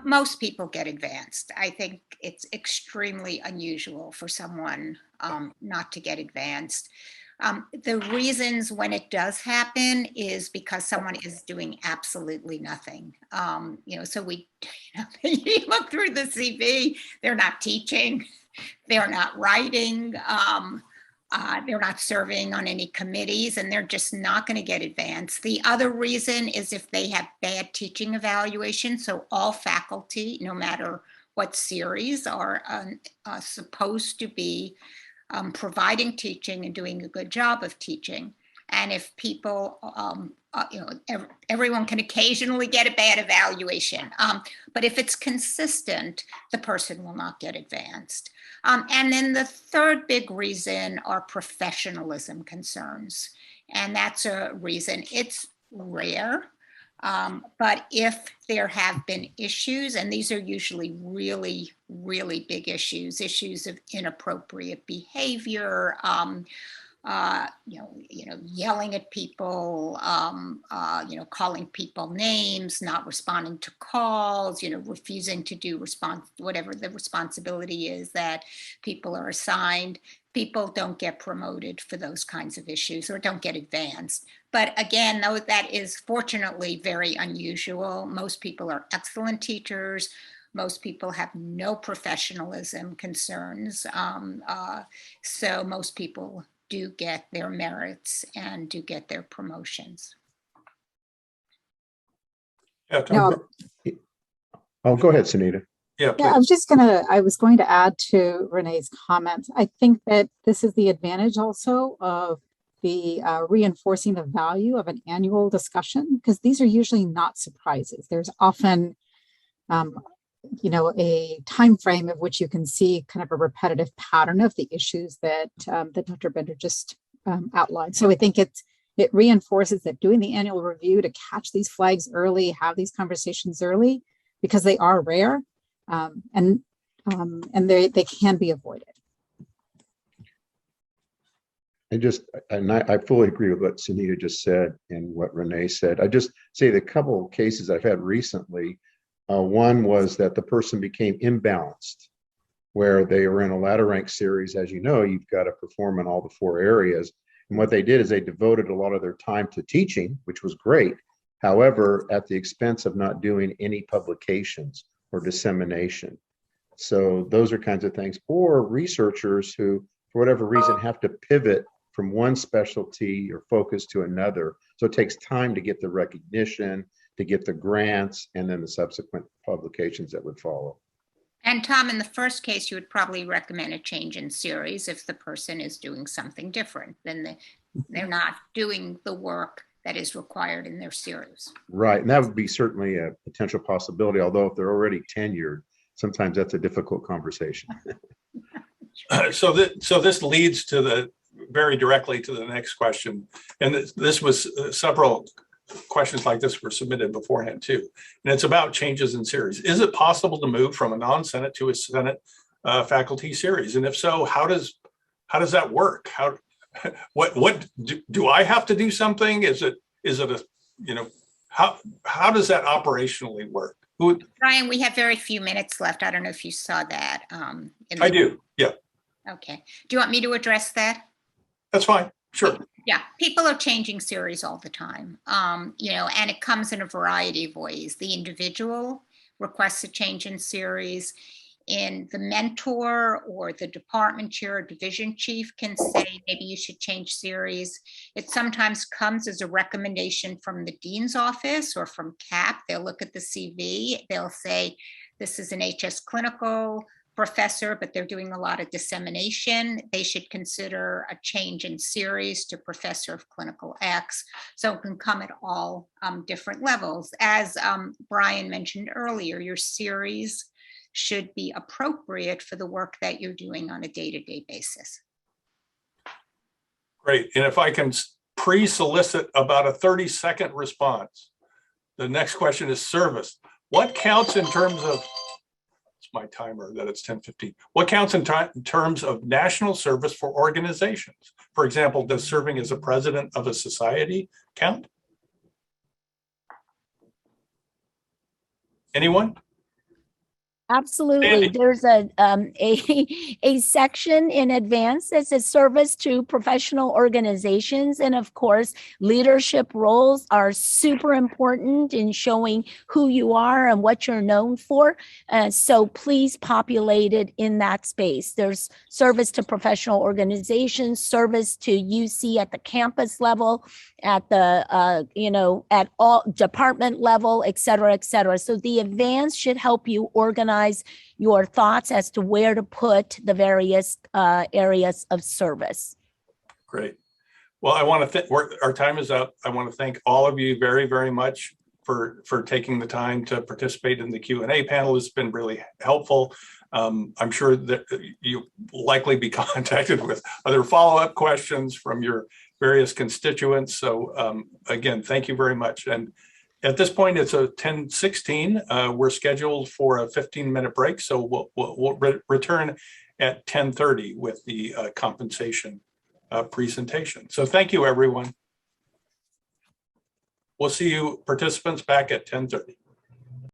Most people get advanced. I think it's extremely unusual for someone not to get advanced. The reasons when it does happen is because someone is doing absolutely nothing. So you look through the CV, they're not teaching, they're not writing, they're not serving on any committees, and they're just not going to get advanced. The other reason is if they have bad teaching evaluation. So all faculty, no matter what series, are supposed to be providing teaching and doing a good job of teaching. And if people, everyone can occasionally get a bad evaluation. But if it's consistent, the person will not get advanced. And then the third big reason are professionalism concerns. And that's a reason. It's rare. But if there have been issues, and these are usually really, really big issues of inappropriate behavior, yelling at people, calling people names, not responding to calls, refusing to do whatever the responsibility is that people are assigned. People don't get promoted for those kinds of issues or don't get advanced. But again, though, that is fortunately very unusual. Most people are excellent teachers. Most people have no professionalism concerns. So most people do get their merits and do get their promotions. Oh, go ahead, Sunita. Yeah, I was going to add to Renee's comments. I think that this is the advantage also of the reinforcing the value of an annual discussion, because these are usually not surprises. There's often, a time frame of which you can see kind of a repetitive pattern of the issues that Dr. Bender just outlined. So I think it reinforces that doing the annual review to catch these flags early, have these conversations early, because they are rare. And they can be avoided. I fully agree with what Sunita just said and what Renee said. I just say the couple of cases I've had recently, one was that the person became imbalanced, where they were in a ladder rank series. As you know, you've got to perform in all the 4 areas. And what they did is they devoted a lot of their time to teaching, which was great. However, at the expense of not doing any publications or dissemination. So those are kinds of things. Or researchers who, for whatever reason, have to pivot from one specialty or focus to another. So it takes time to get the recognition, to get the grants, and then the subsequent publications that would follow. And Tom, in the first case, you would probably recommend a change in series if the person is doing something different, then they're not doing the work that is required in their series. Right, and that would be certainly a potential possibility, although if they're already tenured, sometimes that's a difficult conversation. So this leads to very directly to the next question. And this was several questions like this were submitted beforehand too. And it's about changes in series. Is it possible to move from a non-Senate to a Senate faculty series? And if so, how does that work? What do I have to do something? Is it how does that operationally work? Brian, we have very few minutes left. I don't know if you saw that. I do. Yeah. Okay. Do you want me to address that? That's fine. Sure. Yeah. People are changing series all the time. And it comes in a variety of ways. The individual requests a change in series. And the mentor or the department chair or division chief can say, maybe you should change series. It sometimes comes as a recommendation from the dean's office or from CAP. They'll look at the CV. They'll say, this is an HS clinical professor, but they're doing a lot of dissemination. They should consider a change in series to professor of clinical X. So it can come at all different levels. As Brian mentioned earlier, your series should be appropriate for the work that you're doing on a day-to-day basis. Great. And if I can pre-solicit about a 30-second response, the next question is service. What counts in terms of, it's my timer that it's 10:15. What counts in terms of national service for organizations? For example, does serving as a president of a society count? Anyone? Absolutely. There's a section in advance that says service to professional organizations. And of course, leadership roles are super important in showing who you are and what you're known for. So please populate it in that space. There's service to professional organizations, service to UC at the campus level, at the, at all department level, et cetera, et cetera. So the advance should help you organize your thoughts as to where to put the various areas of service. Great. Well, I want to thank, our time is up. I want to thank all of you very, very much for taking the time to participate in the Q&A panel. It's been really helpful. I'm sure that you likely be contacted with other follow-up questions from your various constituents. So again, thank you very much. And at this point, it's a 10:16. We're scheduled for a 15-minute break. So we'll return at 10:30 with the compensation presentation. So thank you, everyone. We'll see you participants back at 10:30.